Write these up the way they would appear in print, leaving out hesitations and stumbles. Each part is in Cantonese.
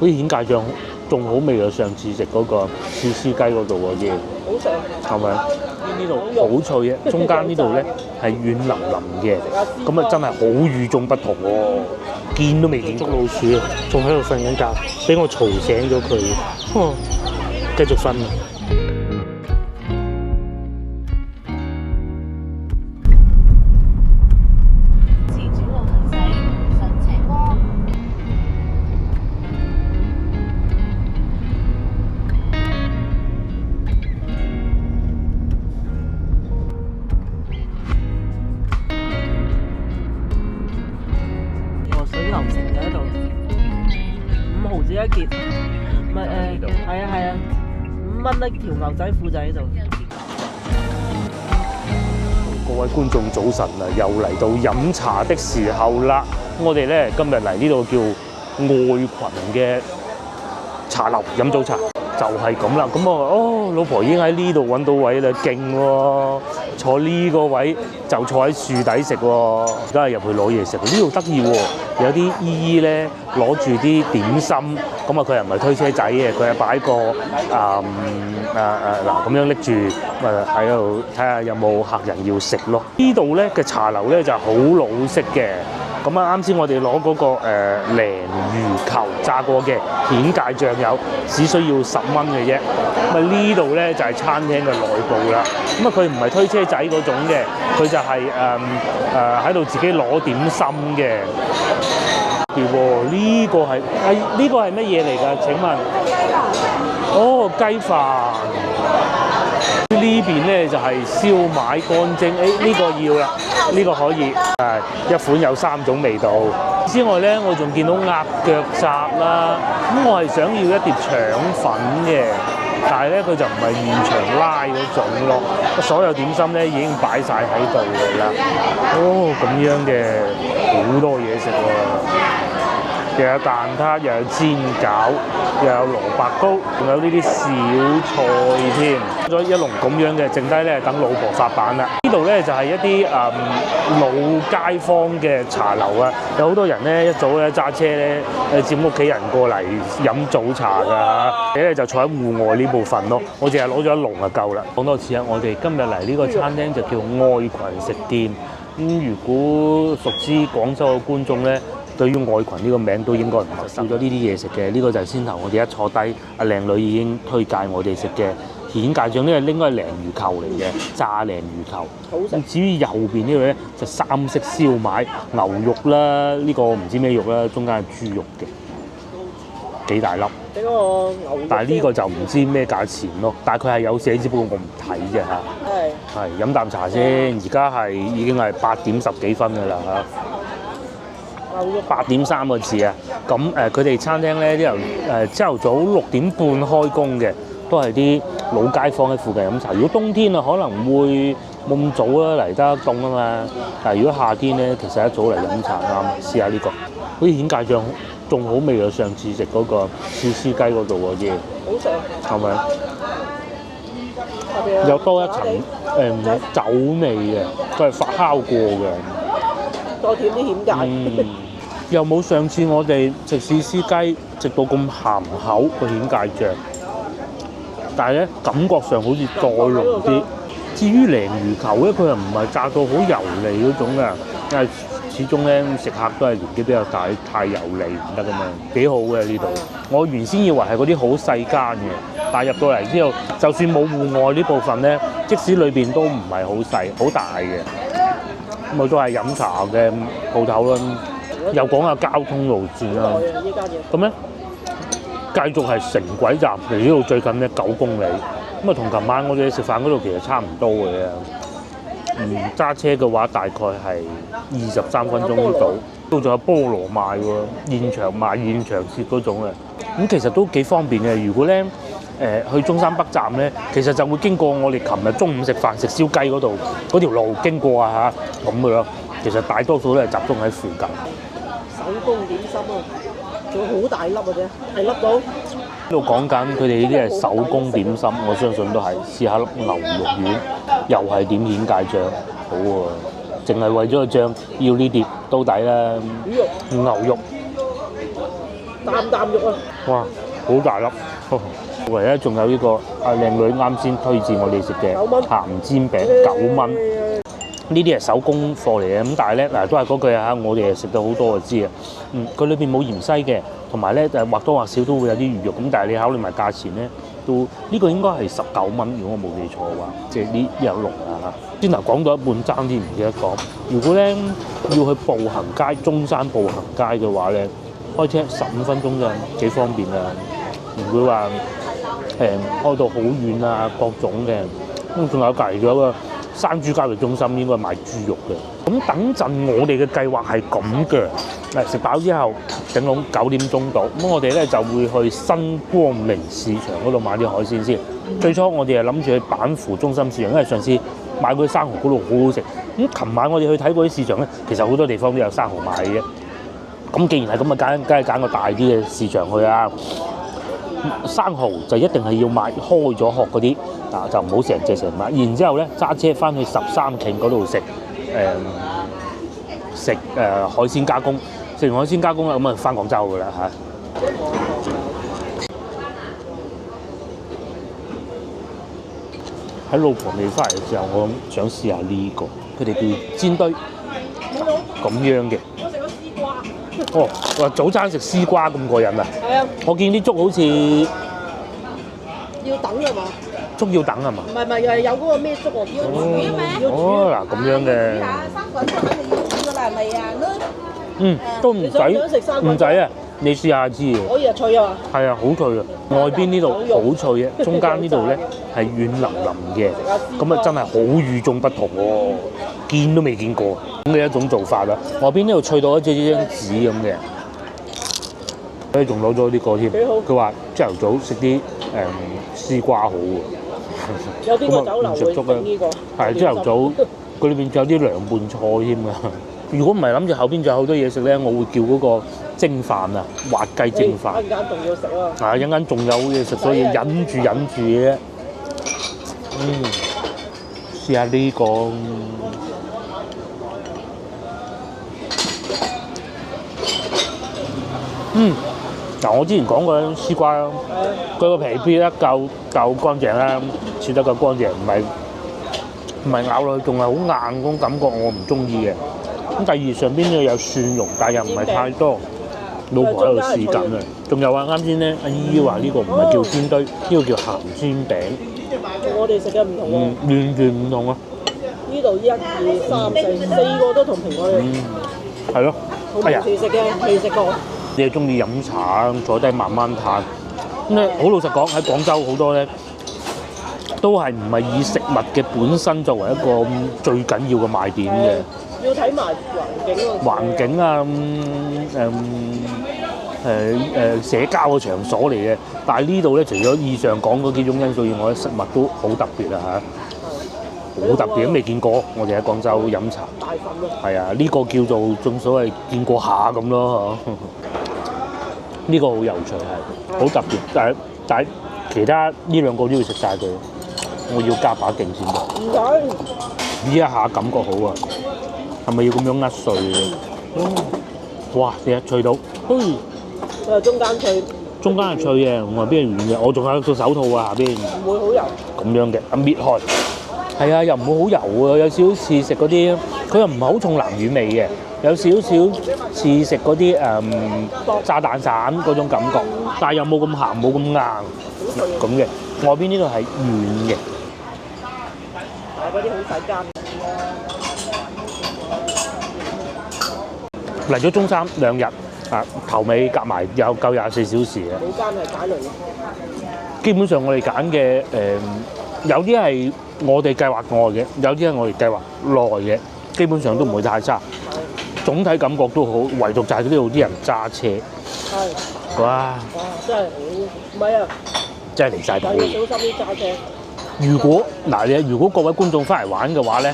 好似顯芥醬仲好味過上次食嗰個豉絲雞嗰度嗰啲，好上係咪？呢度好脆嘅，中間呢度咧係軟腍腍嘅，咁啊真係好與眾不同喎！見都未見捉老鼠啊，仲喺度瞓緊覺，俾我嘈醒咗佢，繼續瞓啊！一件，咪係啊，5蚊一條牛仔褲就喺度。各位觀眾早晨啊，又嚟到飲茶的時候啦！我哋咧今日嚟呢度叫愛群嘅茶樓飲早茶，就係咁啦。咁老婆已經喺呢度揾到位啦，勁喎！坐呢個位就坐喺樹底食喎，而家係入去攞嘢食。呢度得意喎，有啲姨姨咧攞住啲點心，咁佢又唔係推車仔嘅，佢係擺個咁樣拎住，喺度睇下有冇客人要食咯。呢度咧嘅茶樓咧就好老式嘅。咁啱先我哋攞嗰個鯪魚球炸過嘅顯芥醬油，只需要10蚊嘅啫。咁呢度咧就係餐廳嘅內部啦。咁佢唔係推車仔嗰種嘅，佢就係喺度自己攞點心嘅。呢個係乜嘢嚟㗎？請問？哦，雞飯。呢邊咧就係燒賣乾蒸，呢個要啦，呢個可以，一款有3種味道。之外咧，我仲見到鴨腳雜啦，咁我係想要一碟腸粉嘅，但係咧佢就唔係現場拉嗰種咯，所有點心咧已經擺晒喺度㗎啦。咁樣嘅好多嘢食喎。又有蛋撻，又有煎餃，又有蘿蔔糕，仲有呢啲小菜添。咗一籠咁樣嘅，剩低咧等老婆發辦啦。呢度咧就係一啲老街坊嘅茶樓啊，有好多人咧一早咧揸車咧接屋企人過嚟飲早茶㗎。你咧就坐喺戶外呢部分咯。我淨係攞咗一籠就夠啦。講多次啊，我哋今日嚟呢個餐廳就叫愛群食店。如果熟知廣州嘅觀眾咧，對於愛群呢個名都應該唔陌生。少咗呢啲嘢食嘅，呢個就係先頭我哋一坐低，阿靚女已經推介我哋食嘅顯芥醬，呢個應該係鯪魚球嚟嘅，炸鯪魚球。咁至於右邊呢個咧就3色燒賣，牛肉啦，呢個唔知咩肉啦，中間係豬肉嘅，幾大粒。俾個牛。但係呢個就唔知咩價錢咯，但係佢係有寫，只不過我唔睇啫嚇。係飲啖茶先，而家係已經係8點10幾分㗎啦嚇。8點3個字啊！咁佢哋餐廳咧啲人朝頭早6點半開工嘅，都係啲老街坊喺附近飲茶。如果冬天啊，可能會冇咁早啦，嚟得凍啊嘛。但係如果夏天咧，其實一早嚟飲茶啱。試下呢個，好似顯芥醬仲好味過上次食嗰個豉絲雞嗰度嗰啲。好上。係咪？有多一層酒味嘅，佢係發酵過嘅。再添啲顯芥。又冇上次我哋食豉絲雞食到咁鹹口個顯芥醬，但係咧感覺上好似再濃啲。至於鯪魚球咧，佢又唔係炸到好油膩嗰種嘅，因為始終咧食客都係年紀比較大，太油膩唔得㗎嘛。幾好嘅呢度，我原先以為係嗰啲好細間嘅，但係入到嚟之後，就算冇戶外呢部分咧，即使裏邊都唔係好細，好大嘅。咁都係飲茶嘅鋪頭啦。又講下交通路線啦。咁咧繼續係城軌站離呢度最近咧9公里。咁同琴晚我哋食飯嗰度其實差唔多嘅。揸車嘅話大概係23分鐘到。都仲有菠蘿賣喎，現場賣現場切嗰種啊。咁其實都幾方便嘅。如果咧去中山北站咧，其實就會經過我哋琴日中午食飯食燒雞嗰度嗰條路經過啊嚇咁嘅咯。其實大多數都係集中喺附近。手工點心啊，仲有好大粒嘅啫，係粒到。呢度講緊佢哋呢啲係手工點心，我相信都係試下粒牛肉丸，又係點顯芥醬，好喎！淨係為咗個醬要呢碟都抵啦。牛肉啖啖肉啊！哇，好大粒！唯一仲有呢個靚女啱先推薦我哋食嘅鹹煎餅9蚊，呢啲係手工貨嚟嘅，咁但係咧嗱都係嗰句啊，我哋食到好多就知啊。佢裏邊冇芫茜嘅，同埋咧或多或少都會有啲魚肉，咁但係你考慮埋價錢咧，都呢個應該係19蚊，如果我冇記錯嘅話，即係呢有籠啊。先頭講到一半爭啲唔記得講，如果咧要去步行街，中山步行街嘅話咧，開車15分鐘咋，幾方便啊！唔會話開到好遠啊，各種嘅。咁仲有隔離咗個山豬交易中心，應該賣豬肉嘅。咁等陣我哋嘅計劃係咁嘅，食飽之後頂籠9點鐘到，咁我哋咧就會去新光明市場嗰度買啲海鮮先。最初我哋係諗住去板湖中心市場，因為上次買嗰啲生蠔嗰度好好食。咁琴晚我哋去睇嗰啲市場咧，其實好多地方都有生蠔賣嘅。咁既然係咁啊，梗係揀個大啲嘅市場去啊！生蠔就一定係要買開咗殼嗰啲，就唔好成隻成買。然之後咧揸車翻去13徑嗰度食海鮮加工，食完海鮮加工啦，咁啊翻廣州噶啦嚇。喺老婆未翻嚟嘅時候，我想試下呢個，佢哋叫煎堆咁樣嘅。哦，話早餐食絲瓜咁過癮啊！係啊，我見啲粥好似要等係嘛？粥要等係嘛？唔係有嗰個咩粥啊？要煮咩？哦，嗱咁樣嘅。都唔使啊！你試下知啊。可以啊，脆啊嘛。係啊，好脆啊！外邊呢度好脆啊，中間呢度咧係軟腍腍嘅，咁啊真係好與眾不同喎，見都未見過咁嘅一種做法啦。外邊呢度脆到一張紙咁嘅，佢仲攞咗呢個添。佢話朝頭早食啲絲瓜好喎。有邊個酒樓會整呢個？係朝頭早，佢裏邊仲有啲涼拌菜添㗎。如果唔係諗住後邊仲有好多嘢食咧，我會叫嗰個蒸飯啊，滑雞蒸飯。一陣間仲要食啊！一陣間仲有嘢食，所以忍住嘅。試下呢個。嗱，我之前講過絲瓜，佢個皮撇得夠乾淨啦，切得夠乾淨，唔係咬落去仲係好硬嗰種感覺，我唔中意嘅。咁第二上邊有蒜蓉，但又唔係太多。老婆喺度試緊啊！仲有啊，啱先咧，阿姨話呢個唔係叫煎堆，呢個叫鹹煎餅。我哋食嘅唔同喎。完全唔同啊！呢度1、2、3、4個都同蘋果嘅。係咯。哎呀！食嘅未食過。你係中意飲茶坐低慢慢嘆。咁咧，好老實講，喺廣州好多咧，都係唔係以食物嘅本身作為一個最緊要嘅賣點嘅。要睇埋環境啊，社交嘅場所嚟嘅。但係呢度咧，除咗以上講嗰幾種因素以外，食物都好特別啊嚇，好特別都未見過。我哋喺廣州飲茶，大份咯。係啊，呢個叫做正所謂見過下咁咯嚇。呢個好有趣係，好特別。但係其他呢兩個都要食晒佢，我要加把勁先得。唔使，呢一下感覺好啊！係咪要咁樣碎嘅？哇！成日脆到，中間脆，中間係脆嘅，外邊係軟嘅。我仲有個手套啊，下邊唔會好油。咁樣嘅，搣開，係啊，又唔會好油啊，有少少似食嗰啲，佢又唔係好重南乳味嘅，有少少似食嗰啲炸蛋散嗰種感覺，但係又冇咁鹹，冇咁硬咁嘅。外邊呢個係軟嘅，但係嗰啲好細間。嚟咗中山2日，頭尾夾埋有夠24小時嘅。每間係揀嚟嘅。基本上我哋揀嘅有啲係我哋計劃外嘅，有啲係我哋計劃內嘅，基本上都唔會太差。總體感覺都好，唯獨就係呢度啲人揸車。係。哇！真係好，唔係啊！真係離曬譜。要小心啲揸車。如果各位觀眾翻嚟玩嘅話咧，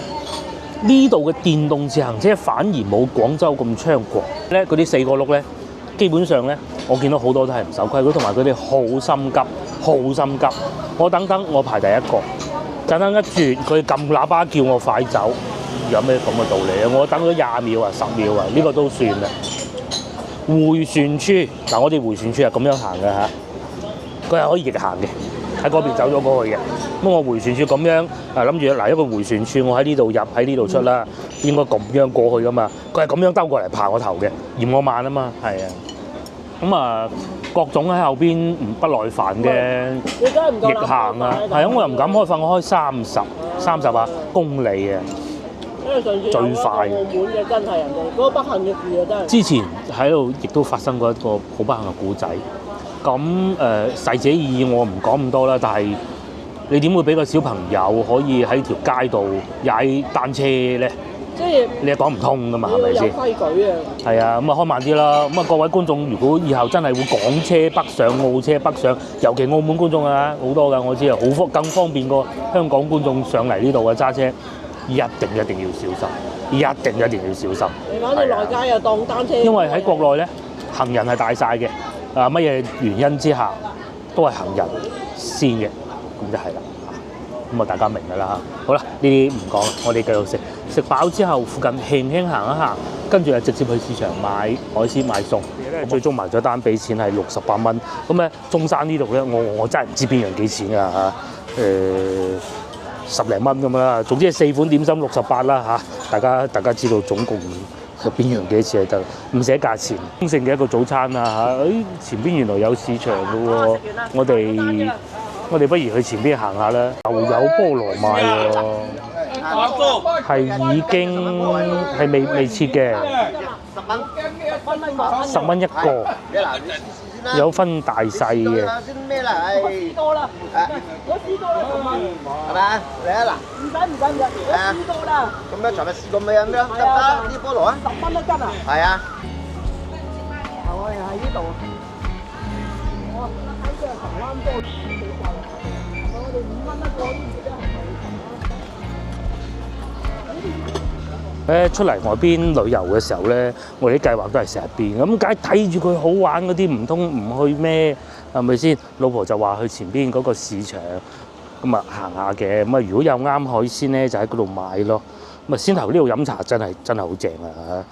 呢度嘅電動自行車反而冇廣州咁猖狂咧，嗰啲4個轆咧，基本上咧，我見到好多都係唔守規矩，同埋佢哋好心急，好心急。我排第一個，等一轉，佢撳喇叭叫我快走，有咩咁嘅道理啊？我等咗20秒啊，10秒啊，呢個都算啦。迴旋處嗱，我哋迴旋處係咁樣行嘅嚇，佢係可以逆行嘅，喺嗰邊走咗過去嘅。咁我迴旋處咁樣諗住嗱一個迴旋處，我喺呢度入，喺呢度出啦，應該咁樣過去噶嘛。佢係咁樣兜過嚟爬我頭嘅，嫌我慢啊嘛，係啊。咁啊，各種喺後邊不耐煩嘅逆行啊，係啊，我又唔敢開快，我開30公里啊。因為上次最快澳門嘅真係人哋嗰個不幸嘅事啊，真係。之前喺度亦都發生過一個好不幸嘅故仔。咁逝者已我唔講咁多啦，但係你點會俾個小朋友可以喺條街度踩單車咧？即係你係講唔通噶嘛，係咪先？有規矩啊！係啊，咁啊開慢啲啦。咁啊各位觀眾，如果以後真係會港車北上、澳車北上，尤其澳門觀眾啊，好多㗎，我知啊，好更方便過香港觀眾上嚟呢度嘅揸車。一定要小心，一定要小心。你反正內街又當單車。因為喺國內咧，行人係大晒嘅，乜嘢原因之下都係行人先嘅，咁就係啦。咁啊，大家明㗎啦。好啦，呢啲唔講啦，我哋繼續食。食飽之後，附近輕輕行一行，跟住就直接去市場買海鮮買餸。最終埋咗單，俾錢係68蚊。咁咧，中山呢度咧，我真係唔知邊樣幾錢㗎嚇。10零蚊咁啦，總之係4款點心68啦嚇，大家知道總共邊樣幾錢係得，唔寫價錢。豐盛嘅一個早餐啊嚇，前邊原來有市場嘅喎，我哋不如去前邊行下啦，又有菠蘿賣喎，係已經係未切嘅，10蚊一個。有分大細嘅。咩啦？我試過啦，我試過啦，係咪啊？嚟啊嗱！唔使，我試過啦。咁樣尋日試過未啊？咩啊？得啦，啲菠蘿啊？10蚊一斤啊？係啊。我哋喺呢度。我睇住係台灣菠蘿幾貴，我哋5蚊一個呢啲真係出嚟外邊旅遊嘅時候咧，我哋啲計劃都係成日變，咁梗係睇住佢好玩嗰啲，唔通唔去咩？係咪先？老婆就話去前邊嗰個市場，咁啊行下嘅，咁啊如果有啱海鮮咧，就喺嗰度買咯。咁啊先頭呢度飲茶真係好正啊！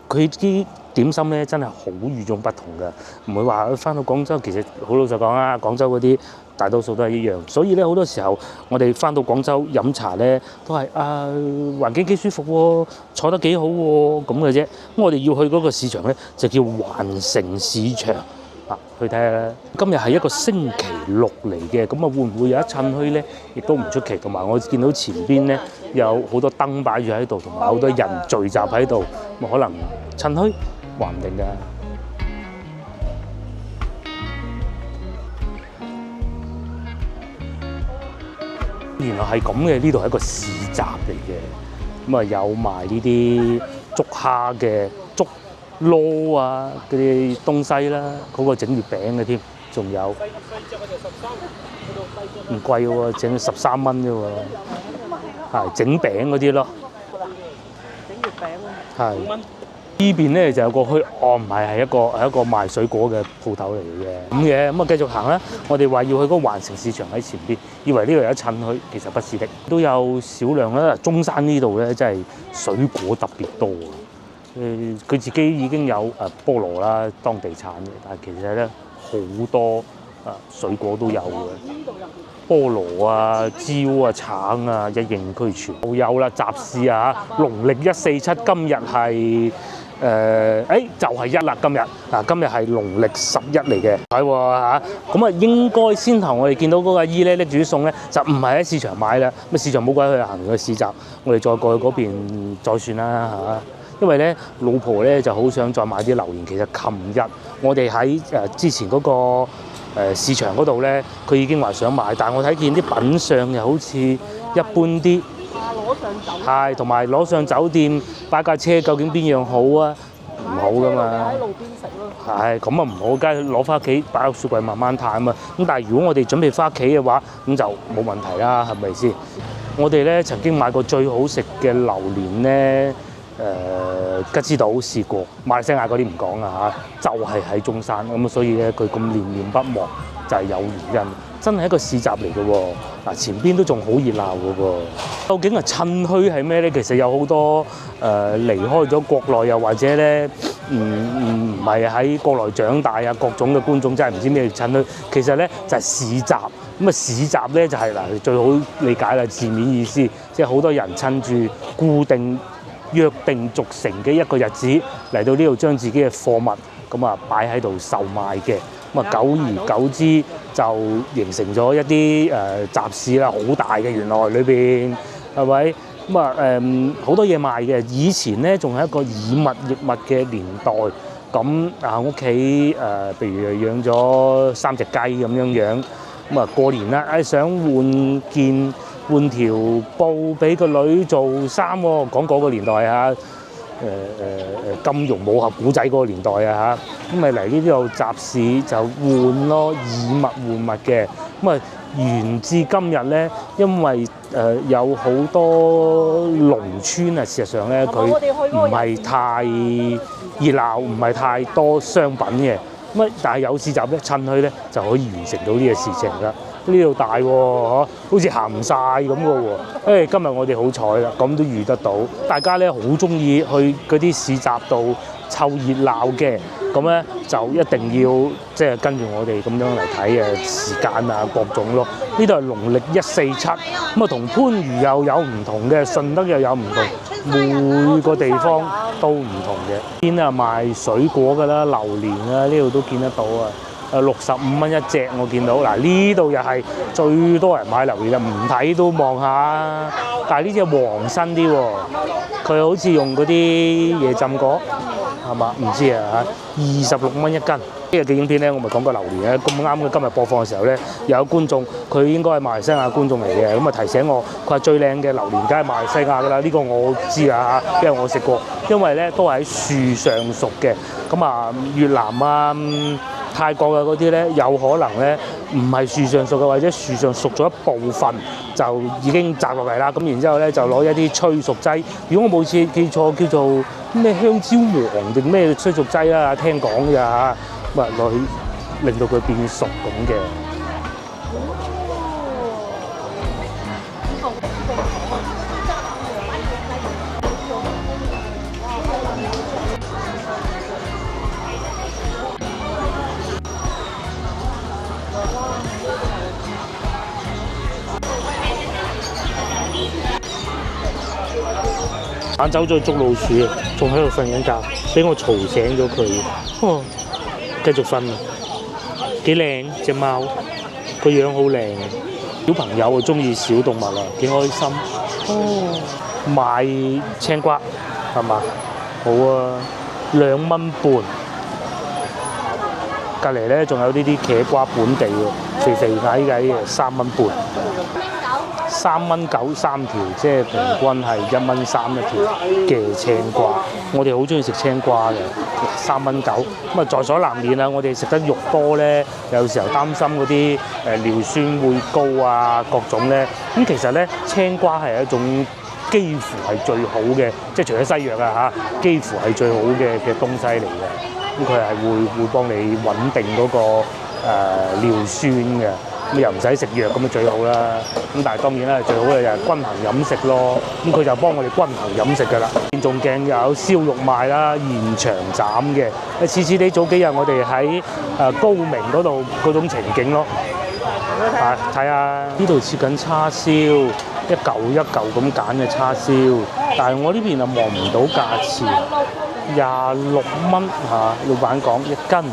佢啲點心咧真係好與眾不同㗎，唔會話翻到廣州，其實好老實講啊，廣州嗰啲大多數都係一樣，所以咧好多時候我哋翻到廣州飲茶咧都係環境幾舒服喎，坐得幾好喎咁嘅啫。咁我哋要去嗰個市場咧就叫環城市場啊，去睇下啦。今日係一個星期六嚟嘅，咁啊會唔會有一趁墟咧？亦都唔出奇。同埋我見到前邊咧有好多燈擺住喺度，同埋好多人聚集喺度，咁可能趁墟話唔定㗎。原來係咁嘅，呢度係一個市集嚟嘅，咁啊有賣呢啲竹蝦嘅竹籮啊嗰啲東西啦，嗰個整月餅嘅添，仲有唔貴喎，整13蚊啫喎，係整餅嗰啲咯，整月餅啊！係。呢邊咧就有個墟，唔係一個賣水果嘅鋪頭嚟嘅咁嘅，咁啊繼續行啦。我哋話要去嗰個環城市場喺前邊，以為呢度有一趁墟，其實不是的，都有少量啦。中山呢度咧真係水果特別多啊！佢自己已經有菠蘿啦，當地產嘅，但係其實咧好多水果都有嘅，菠蘿啊、蕉啊、橙啊一應俱全。好有啦，集市啊，農曆147，今日係。就係1啦，今日係農曆11嚟嘅，係喎嚇。咁啊，應該先頭我哋見到嗰個阿姨咧拎住啲餸咧，就唔係喺市場買啦。咁市場冇鬼去行個市集，我哋再過去嗰邊再算啦嚇。因為咧，老婆咧就好想再買啲榴蓮。其實琴日我哋喺之前嗰個市場嗰度咧，佢已經話想買，但係我睇見啲品相又好似一般啲。係，同埋攞上酒店擺架車，究竟邊樣好啊？唔好噶嘛。喺路邊食咯。係，咁啊唔好，梗係攞翻屋企擺喺雪櫃慢慢嘆啊嘛。咁但係如果我哋準備翻屋企嘅話，咁就冇問題啦，係咪先？我哋咧曾經買過最好食嘅榴蓮咧，吉之島試過，馬來西亞嗰啲唔講啊嚇，就係喺中山咁，所以咧佢咁念念不忘就係有原因。真係一個市集嚟嘅喎，嗱前邊都仲好熱鬧嘅喎。究竟趁墟係咩咧？其實有好多離開咗國內又或者咧唔係喺國內長大啊，各種嘅觀眾真係唔知咩趁去。其實咧就係市集，咁啊市集咧就係嗱最好理解啦，字面意思，即係好多人趁住固定約定俗成嘅一個日子嚟到呢度，將自己嘅貨物咁啊擺喺度售賣嘅。咁啊久而久之就形成咗一啲集市啦，好大嘅原來裏邊係咪？咁啊好多嘢賣嘅。以前咧仲係一個以物易物嘅年代，咁啊屋企譬如養咗3隻雞咁樣，咁啊過年啦，想換條布俾個女做衫喎，講嗰個年代啊。金庸武俠古仔嗰個年代啊嚇，咁咪嚟呢度集市就換咯，以物換物嘅。咁啊沿至今日咧，因為有好多農村啊，事實上咧佢唔係太熱鬧，唔係太多商品嘅。咁啊但係有市集咧，趁去咧就可以完成到呢個事情啦。呢度大喎，好似行唔晒咁嘅喎。今日我哋好彩啦，咁都遇得到。大家咧好中意去嗰啲市集度湊熱鬧嘅，咁咧就一定要即係跟住我哋咁樣嚟睇時間啊各種咯。呢度係農曆147，咁啊同番禺又有唔同嘅，順德又有唔同，每個地方都唔同嘅。邊啊賣水果㗎啦，榴蓮啊，呢度都見得到啊。65蚊一隻，我見到嗱呢度又係最多人買榴蓮啦，唔睇都望下。但係呢隻黃身啲喎，佢好似用嗰啲嘢浸過，係嘛？唔知啊嚇，26蚊一斤。呢個嘅影片咧，我咪講過榴蓮咧，咁啱嘅今日播放嘅時候咧，有觀眾佢應該係馬來西亞觀眾嚟嘅，咁啊提醒我，佢話最靚嘅榴蓮梗係馬來西亞㗎啦，呢個我知啊，因為我食過，因為咧都係喺樹上熟嘅，咁啊越南啊。泰國嘅嗰啲咧，有可能咧唔係樹上熟嘅，或者樹上熟咗一部分就已經摘落嚟啦。咁然之後咧就攞一啲催熟劑，如果我冇記錯叫做咩香蕉黃定咩催熟劑啦，聽講㗎嚇，咁啊落去令到佢變熟咁嘅。晏晝再捉老鼠啊，仲喺度瞓緊覺，俾我嘈醒咗佢。繼續瞓啊！幾靚隻貓，個樣好靚。小朋友啊，中意小動物啊，幾開心。買青瓜係嘛？好啊，2蚊半。隔離咧仲有呢啲茄瓜本地嘅，肥肥矮矮嘅，3蚊半。3蚊9 3條，即係平均係1蚊3一條嘅青瓜。我哋好中意食青瓜嘅，3蚊9。咁啊，在所難免啊！我哋食得肉多咧，有時候擔心嗰啲尿酸會高啊，各種咧。咁其實咧，青瓜係一種幾乎係最好嘅，即係除咗西藥啊嚇，幾乎係最好嘅東西嚟嘅。咁佢係會幫你穩定嗰個尿酸嘅。咁又唔使食藥咁啊最好啦。咁但係當然啦，最好嘅就係均衡飲食咯。咁佢就幫我哋均衡飲食㗎啦。電仲鏡又有燒肉賣啦，現場斬嘅。似地早幾日我哋喺高明嗰度嗰種情景咯。睇下呢度切緊叉燒，一嚿一嚿咁揀嘅叉燒。但係我呢邊啊望唔到價錢，26蚊嚇，老闆講1斤，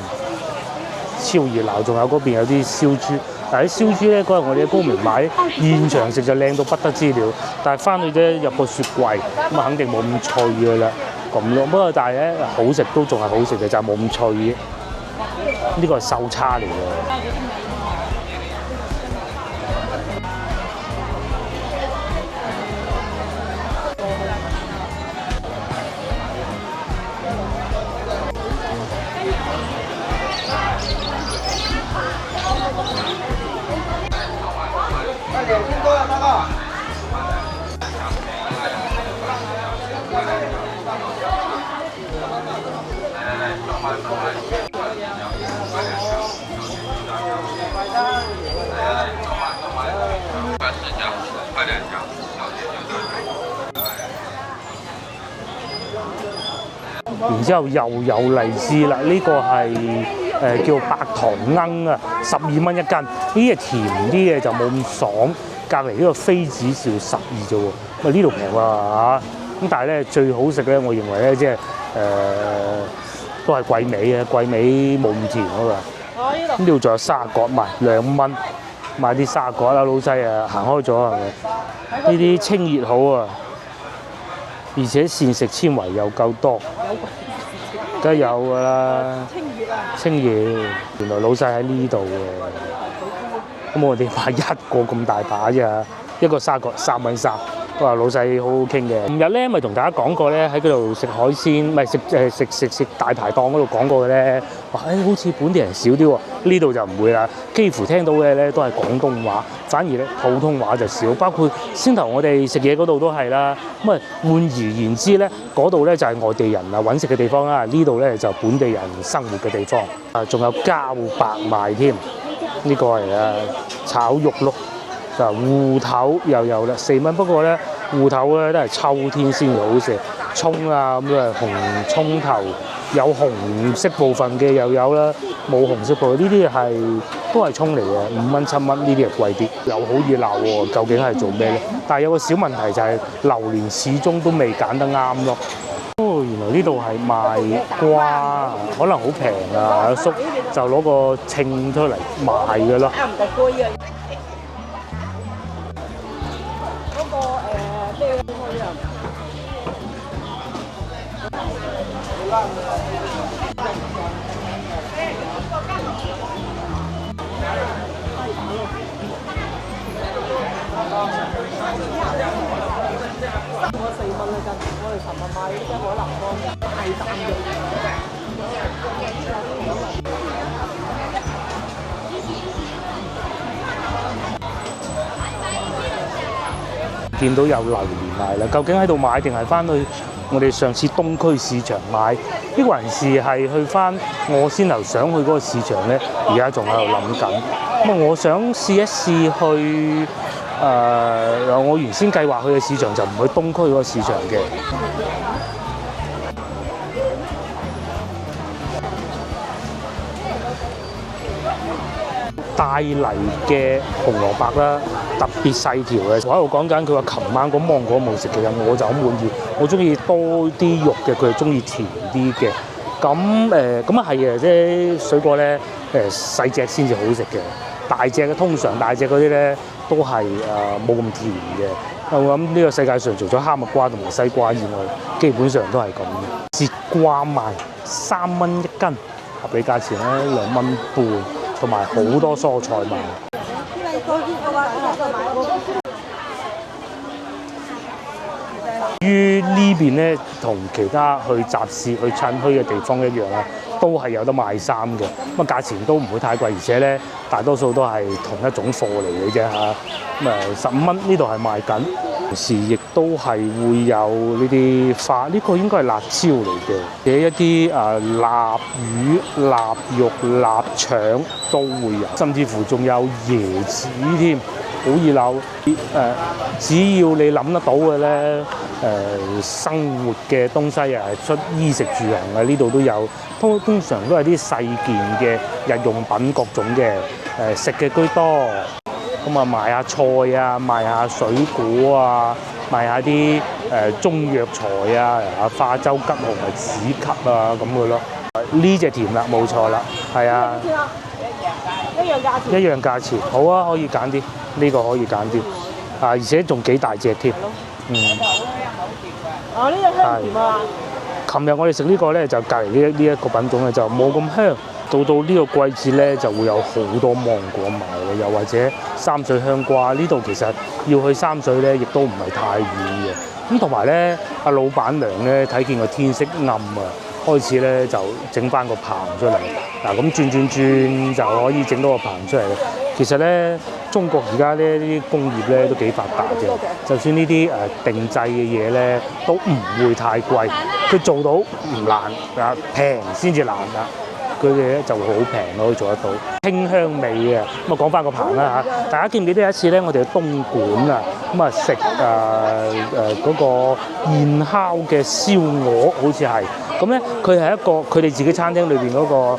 超熱鬧。仲有嗰邊有啲燒豬。但係啲燒豬咧，嗰日我哋喺高明買，現場食就靚到不得之了。但係翻去咧入個雪櫃，咁啊肯定冇咁脆㗎啦。咁咯，不過但係咧好食都仲係好食嘅，就係冇咁脆嘅。呢個係瘦叉嚟嘅。2000多了，大哥。然之後又有荔枝啦，呢、個係叫白糖罌啊，12蚊一斤。呢啲係甜啲嘅就冇咁爽。隔離呢個妃子笑12啫喎，喂呢度平喎嚇。咁但係咧最好食咧，我認為咧即係都係桂味嘅，桂味冇咁甜嗰個。呢度仲有沙葛賣2蚊，買啲沙葛啦，老細啊行開咗係咪？呢啲清熱好啊，而且膳食纖維又夠多，梗係有㗎啦。清熱，原來老細喺呢度嘅。咁我哋買一個咁大把啫，一個沙葛3蚊3。都話老細好好傾嘅。琴日咧咪同大家講過咧，喺嗰度食海鮮，唔係食大排檔嗰度講過嘅咧，話好似本地人少啲喎。呢度就唔會啦，幾乎聽到嘅咧都係廣東話，反而咧普通話就少。包括先頭我哋食嘢嗰度都係啦。咁啊換而言之咧，嗰度咧就係外地人啊揾食嘅地方啦，呢度咧就本地人生活嘅地方。啊，仲有膠白賣添，呢個係啊炒肉碌。就芋頭又有啦，4蚊。不過咧，芋頭咧都係秋天先至好食。葱啊咁啊，紅葱頭有紅色部分嘅又有啦，冇紅色部分呢啲係都係葱嚟嘅，5蚊7蚊，呢啲係貴啲，又好熱鬧喎。究竟係做咩咧？但係有個小問題就係榴蓮始終都未揀得啱咯。哦，原來呢度係賣瓜，可能好平啊！阿叔就攞個稱出嚟賣嘅咯。見到有榴蓮賣啦，究竟喺度買定係翻去我哋上次東區市場買？呢個人士係去翻我先頭想去嗰個市場咧，而家仲喺度諗緊。咁啊，我想試一試去我原先計劃去嘅市場就唔去東區嗰個市場嘅。帶嚟嘅紅蘿蔔啦，特別細條嘅。我喺度講緊，佢話琴晚個芒果冇食，其實我就好滿意。我中意多啲肉嘅，佢係中意甜啲嘅。咁啊係嘅，即係水果咧細隻先至好食嘅，大隻嘅通常大隻嗰啲咧都係冇咁甜嘅。我諗呢個世界上除咗哈密瓜同埋西瓜以外，基本上都係咁嘅。節瓜賣3蚊1斤，合理價錢咧2蚊半。同埋好多蔬菜賣。於呢邊咧，同其他去集市、去趁墟嘅地方一樣啦，都係有得賣衫嘅。咁啊，價錢都唔會太貴，而且咧大多數都係同一種貨嚟嘅啫嚇。咁15蚊呢度係賣緊，同時亦都係會有呢啲花，呢個應該係辣椒嚟嘅，嘅一啲臘魚、臘肉、臘腸都會有，甚至乎仲有椰子添。好熱鬧，只要你諗得到嘅咧，生活嘅東西啊，出衣食住行啊，呢度都有。通常都係啲細件嘅日用品，各種嘅食嘅居多。咁啊，賣下菜啊，賣下水果啊，賣下啲中藥材啊，化州桔紅啊、止咳啊咁嘅咯。呢隻甜啦，冇錯啦，係啊。一樣價錢，好啊，可以揀啲，呢個可以揀啲，而且仲幾大隻添，呢隻香甜啊！琴日我哋食呢個咧，就隔離呢一個品種咧，就冇咁香。到呢個季節咧，就會有好多芒果賣嘅，又或者三水香瓜。呢度其實要去三水咧，亦都唔係太遠嘅。咁同埋咧，阿老闆娘咧睇見個天色暗啊，開始咧就整翻個棚出嚟。嗱，咁轉就可以整到個棚出嚟嘅。其實咧，中國而家呢啲工業咧都幾發達嘅。就算呢啲定製嘅嘢咧，都唔會太貴。佢做到唔難啊，平先至難啊。佢哋咧就會好平咯，可以做得到。清香味嘅，咁啊講翻個棚啦嚇，大家記唔記得有一次咧，我哋去東莞啊，咁啊食嗰個現烤嘅燒鵝，好似係，咁咧佢係一個佢哋自己餐廳裏邊嗰個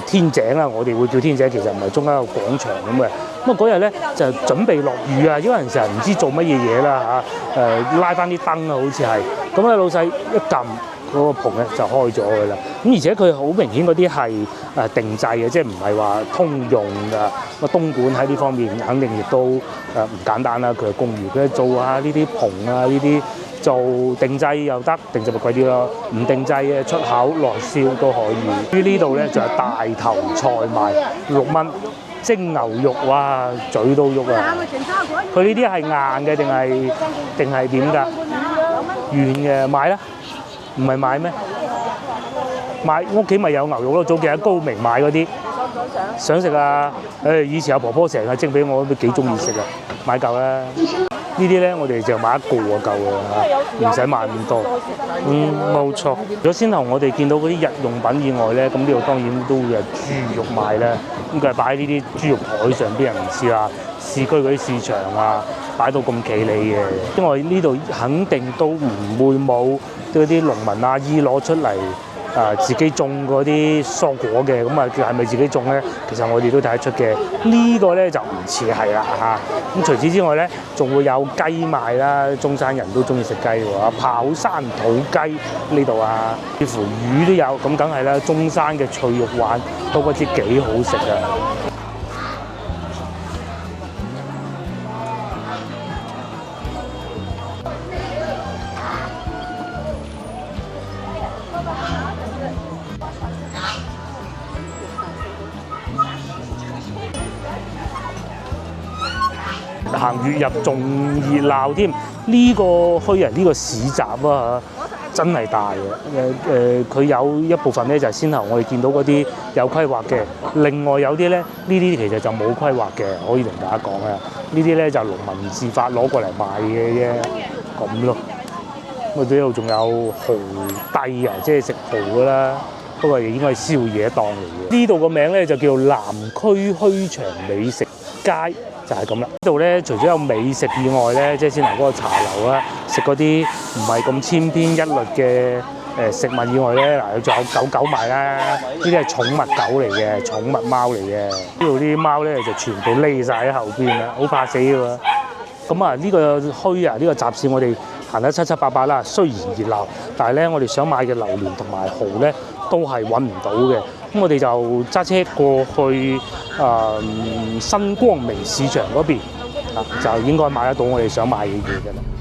天井啊，我哋會叫天井，其實唔係中間有個廣場咁嘅。咁啊嗰日咧就準備落雨啊，因為成日唔知做乜嘢嘢啦嚇，拉翻啲燈啊，好似係，咁咧老細一撳。嗰個棚咧就開咗㗎啦，咁而且佢好明顯嗰啲係定製嘅，即係唔係話通用㗎。東莞喺呢方面肯定亦都唔簡單啦，佢嘅工藝，佢做下呢啲棚啊，呢啲做定製又得，定製咪貴啲咯，唔定製嘅出口內銷都可以。於呢度咧就有大頭菜賣6蚊，蒸牛肉哇嘴都喐啊！佢呢啲係硬嘅定係點㗎？軟嘅買啦。唔係買咩？買屋企咪有牛肉咯，早幾日喺高明買嗰啲。想食啊！以前有婆婆成日蒸俾我，都幾中意食啊！買嚿啦。呢啲咧，我哋就買一個就夠㗎嚇，唔使買咁多。冇錯。如果先頭我哋見到嗰啲日用品以外咧，咁呢度當然都會有豬肉賣啦。咁佢係擺喺呢啲豬肉台上邊，人唔知啦。市區嗰啲市場啊，擺到咁企理嘅，因為呢度肯定都唔會冇嗰啲農民阿姨攞出嚟自己種嗰啲蔬果嘅，咁啊係咪自己種咧？其實我哋都睇得出嘅。呢個咧就唔似係啦嚇。咁除此之外咧，仲會有雞賣啦，中山人都中意食雞喎。跑山土雞呢度啊，似乎魚都有，咁梗係啦。中山嘅脆肉鯇都不知幾好食啊！行月入仲熱鬧添，呢個墟啊，呢個市集啊，真係大嘅。佢有一部分咧就係先頭我哋見到嗰啲有規劃嘅，另外有啲咧呢啲其實就冇規劃嘅，可以同大家講啊。呢啲咧就農民自發攞過嚟賣嘅啫，咁咯。咁啊，呢度仲有蠔帝啊，即係食蠔㗎啦。不過應該係宵夜檔嚟嘅。呢度個名咧就叫南區墟場美食街。就係咁啦！呢度咧，除咗有美食以外咧，即係先頭嗰個茶樓啦，食嗰啲唔係咁千篇一律嘅食物以外咧，嗱，仲有狗賣啦，呢啲係寵物狗嚟嘅，寵物貓嚟嘅。呢度啲貓咧就全部匿晒喺後邊啦，好怕死嘅喎。咁啊，呢個墟啊，呢個集市我哋行得七七八八啦，雖然熱鬧，但係咧我哋想買嘅榴蓮同埋蠔咧都係揾唔到嘅。咁我哋就揸車過去新光明市場嗰邊，就應該買得到我哋想買嘅嘢㗎啦。